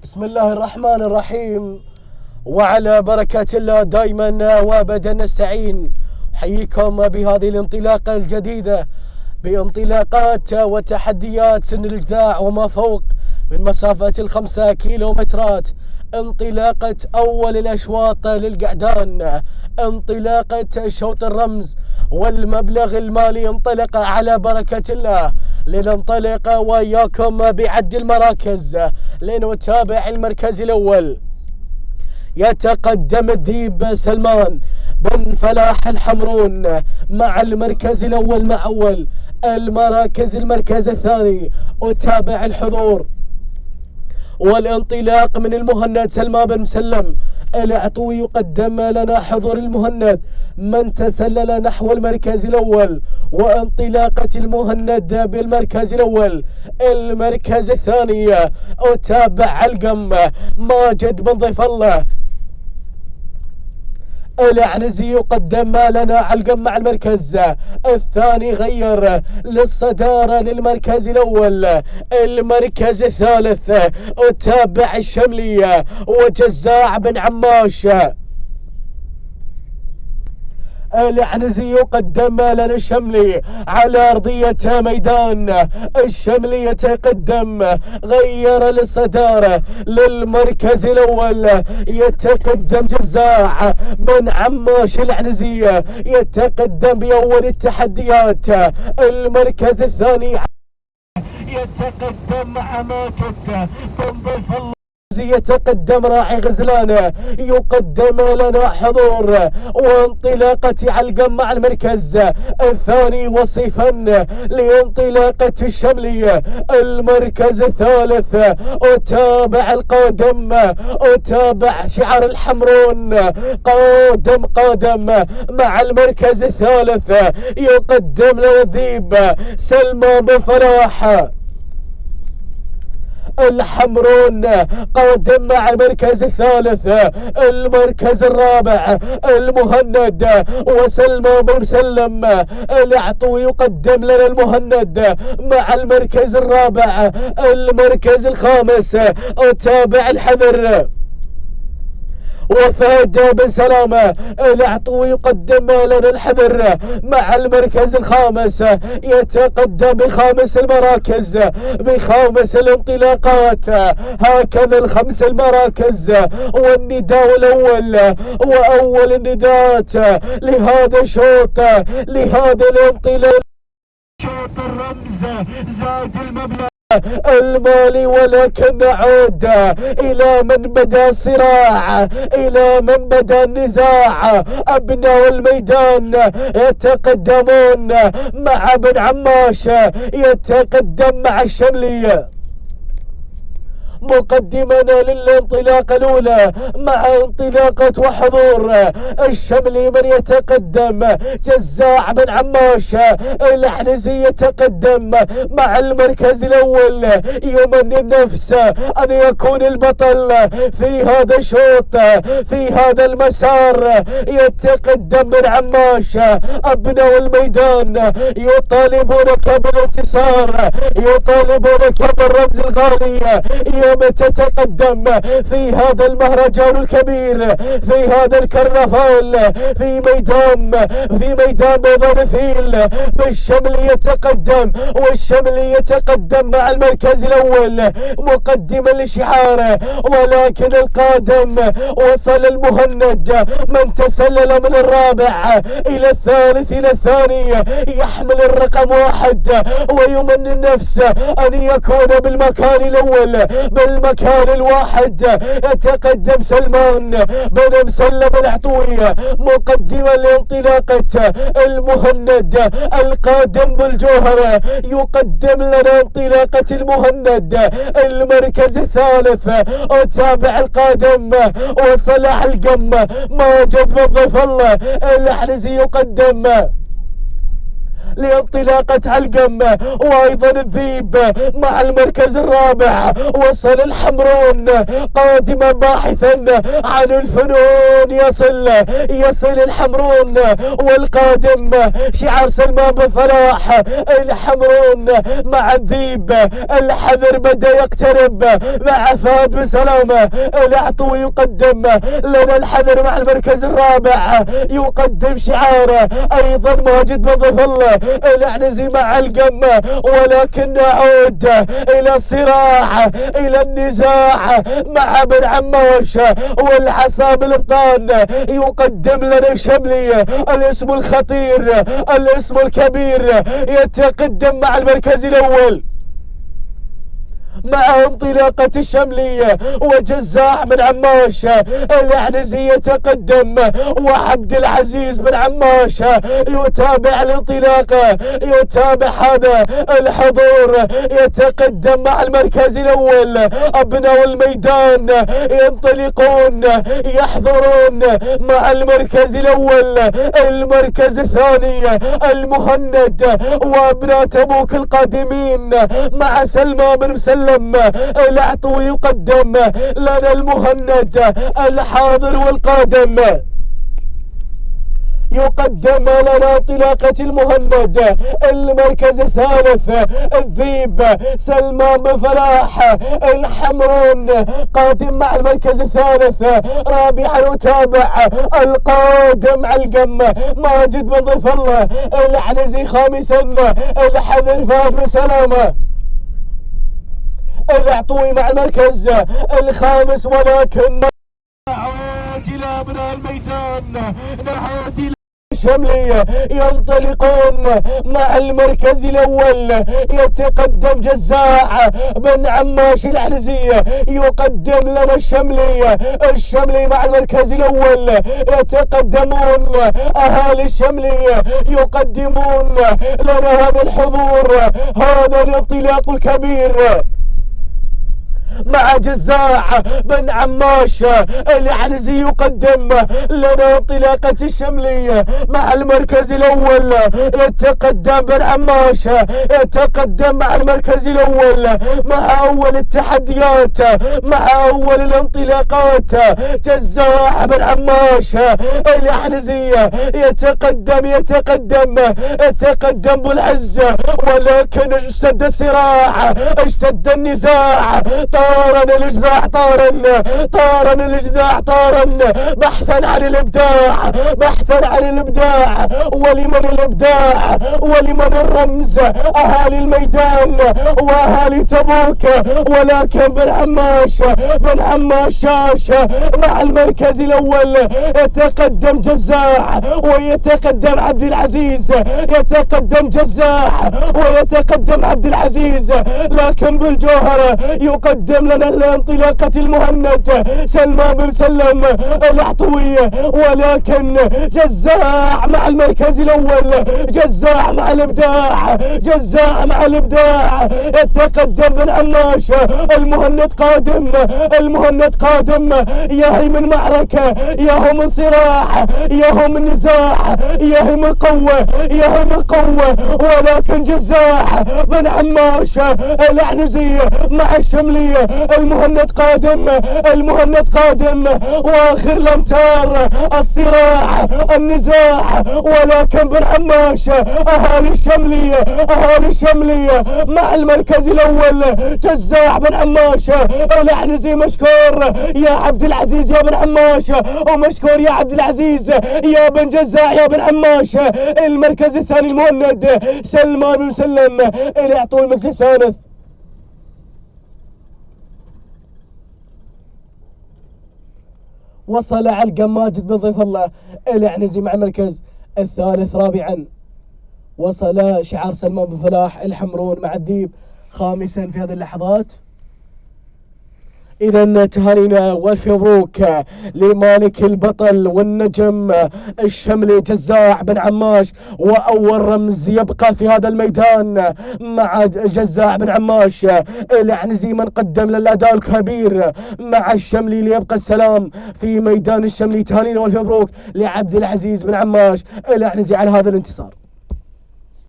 بسم الله الرحمن الرحيم، وعلى بركة الله دائما وابدا نستعين. أحييكم بهذه الانطلاقة الجديدة بانطلاقات وتحديات سن الإجداع وما فوق من مسافة 5 كيلومترات. انطلاقة أول الأشواط للقعدان، انطلاقة شوط الرمز والمبلغ المالي انطلق على بركة الله. لننطلق وإياكم بعد المراكز لنتابع المركز الأول. يتقدم الذيب سلمان بن فلاح الحمرون مع المركز الأول مع أول المركز الثاني. أتابع الحضور والانطلاق من المهند سلمان بن مسلم العطوي. يقدم لنا حضور المهند من تسلل نحو المركز الأول، وانطلاقة المهند بالمركز الأول. المركز الثاني أتابع علقم ماجد بن ضيف الله العنزي. يقدم لنا علقم مع المركز الثاني. غير للصدارة للمركز الأول. المركز الثالث أتابع الشملية وجزاع بن عماش العنزي. يقدم لنا الشملي على أرضية ميدان الشملي. يتقدم غير للصدارة للمركز الأول. يتقدم جزاع بن عماش العنزي، يتقدم بأول التحديات. المركز الثاني يتقدم مع ماجد بن ضيف الله. يتقدم راعي غزلانه. يقدم لنا حضور وانطلاقة علقم مع المركز الثاني وصيفا لانطلاقة الشملية. المركز الثالث أتابع القادم، أتابع شعار الحمرون قادم مع المركز الثالث. يقدم لنا الذيب سلمان بن فلاح الحمرون قادم مع المركز الثالث. المركز الرابع المهند وسلمان بن مسلم العطوي. يقدم لنا المهند مع المركز الرابع. المركز الخامس أتابع الحذر وفهد بن سلامة العطوي. يقدم لنا الحذر مع المركز الخامس. يتقدم بخامس المراكز بخامس الانطلاقات. هكذا الخمس المراكز والنداء الأول وأول النداءات لهذا الشوط لهذا الانطلاق. شوط الرمز زاد المبلغ المالي، ولكن نعود إلى من بدأ الصراع، إلى من بدأ النزاع. أبناء الميدان يتقدمون مع بن عماش، يتقدم مع الشملية مقدما للانطلاقة الأولى مع انطلاقة وحضور الشملي. من يتقدم جزاع بن عماش العنزي يتقدم مع المركز الأول. يمني النفس أن يكون البطل في هذا الشوط في هذا المسار. يتقدم بن عماش. أبناء الميدان يطالبونك بالانتصار، يطالبونك بالرمز الغالي. متى تتقدم في هذا المهرجان الكبير في هذا الكرنفال في ميدان بيضاء مثيل بالشملي. يتقدم والشملي يتقدم مع المركز الأول مقدما للشعار، ولكن القادم وصل المهند من تسلل من الرابع إلى الثالث إلى الثاني يحمل الرقم 1 ويمني النفس أن يكون بالمكان الأول بالمكان الواحد. يتقدم سلمان بن مسلم العطوي مقدما لانطلاقة المهند القادم بالجوهرة. يقدم لنا انطلاقة المهند المركز الثالث. أتابع القادم وصلاح القم ماجد بن ضيف الله العنزي. يقدم لانطلاقة علقم. وايضا الذيب مع المركز الرابع. وصل الحمرون قادما باحثا عن الفنون. يصل الحمرون والقادم شعار سلمان بن فلاح. الحمرون مع الذيب، الحذر بدا يقترب مع فهد بن سلامة. العطوي يقدم لنا الحذر مع المركز الرابع، يقدم شعاره ايضا ماجد بن ضيف الله. العنزي مع علقم، ولكن نعود الى الصراع الى النزاع مع بن عماش والعصا بالابطان. يقدم لنا الشملي الاسم الخطير الاسم الكبير، يتقدم مع المركز الاول مع انطلاقة الشملية وجزاع بن عماش. العنزي يتقدم وعبد العزيز بن عماش يتابع الانطلاقة، يتابع هذا الحضور. يتقدم مع المركز الاول. ابناء الميدان ينطلقون يحضرون مع المركز الاول. المركز الثاني المهند وابناء تبوك القادمين مع سلمان بن مسلم. العطوي يقدم لنا المهند الحاضر والقادم. يقدم لنا انطلاقة المهند. المركز الثالث الذيب سلمان بن فلاح. الحمرون قادم مع المركز الثالث. رابعا يتابع القادم علقم ماجد بن ضيف الله. العنزي خامسا الحذر فهد بن سلامة. العطوي مع المركز الخامس. ولكن نعود الى ابناء الميدان، نعود الى الشملية ينطلقون مع المركز الاول. يتقدم جزاع بن عماش العنزي، يقدم لنا الشملي مع المركز الاول. يتقدمون اهالي الشملية يقدمون لنا هذا الحضور، هذا الانطلاق الكبير مع جزاع بن عماش. العنزي يقدم لنا انطلاقة الشملية مع المركز الاول. يتقدم بن عماش، يتقدم مع المركز الاول مع اول التحديات، مع اول الانطلاقات. جزاع بن عماش. العنزي يتقدم بالعز، ولكن اشتد الصراع، اشتد النزاع. طارن الإجداع بحثا عن الإبداع. ولمن الإبداع ولمن الرمز؟ أهالي الميدان وأهالي تبوك. ولكن بن عماش شاشة مع المركز الأول. يتقدم جزاع ويتقدم عبد العزيز، يتقدم جزاع ويتقدم عبد العزيز. لكن بالجوهرة يقدم لنا الانطلاقة المهند سلمان بن مسلم العطوية. ولكن جزاع مع المركز الاول، جزاع مع الابداع. يتقدم بن عماش. المهند قادم. ياهي من معركة، ياهو من صراع، ياهو من نزاع، ياهي من قوة. ولكن جزاع بن عماش العنزي مع الشملية. المهند قادم واخر الامتار، الصراع، النزاع. ولكن بن عماش اهالي الشملية مع المركز الاول. جزاع بن عماش العنزي مشكور يا عبد العزيز يا بن عماش، ومشكور يا عبد العزيز يا بن جزاع يا بن عماش. المركز الثاني المهند سلمان بن مسلم. العطوي المركز الثالث. وصل علقم ماجد بن ضيف الله. العنزي مع المركز الثالث. رابعا وصل شعار سلمان بن فلاح. الحمرون مع الذيب خامسا في هذه اللحظات. إذا تهانينا والف مبروك لمالك البطل والنجم الشملي جزاع بن عماش، وأول رمز يبقى في هذا الميدان مع جزاع بن عماش. العنزي من قدم للأداء الكبير مع الشملي ليبقى السلام في ميدان الشملي. تهانينا والف مبروك لعبد العزيز بن عماش العنزي على هذا الانتصار.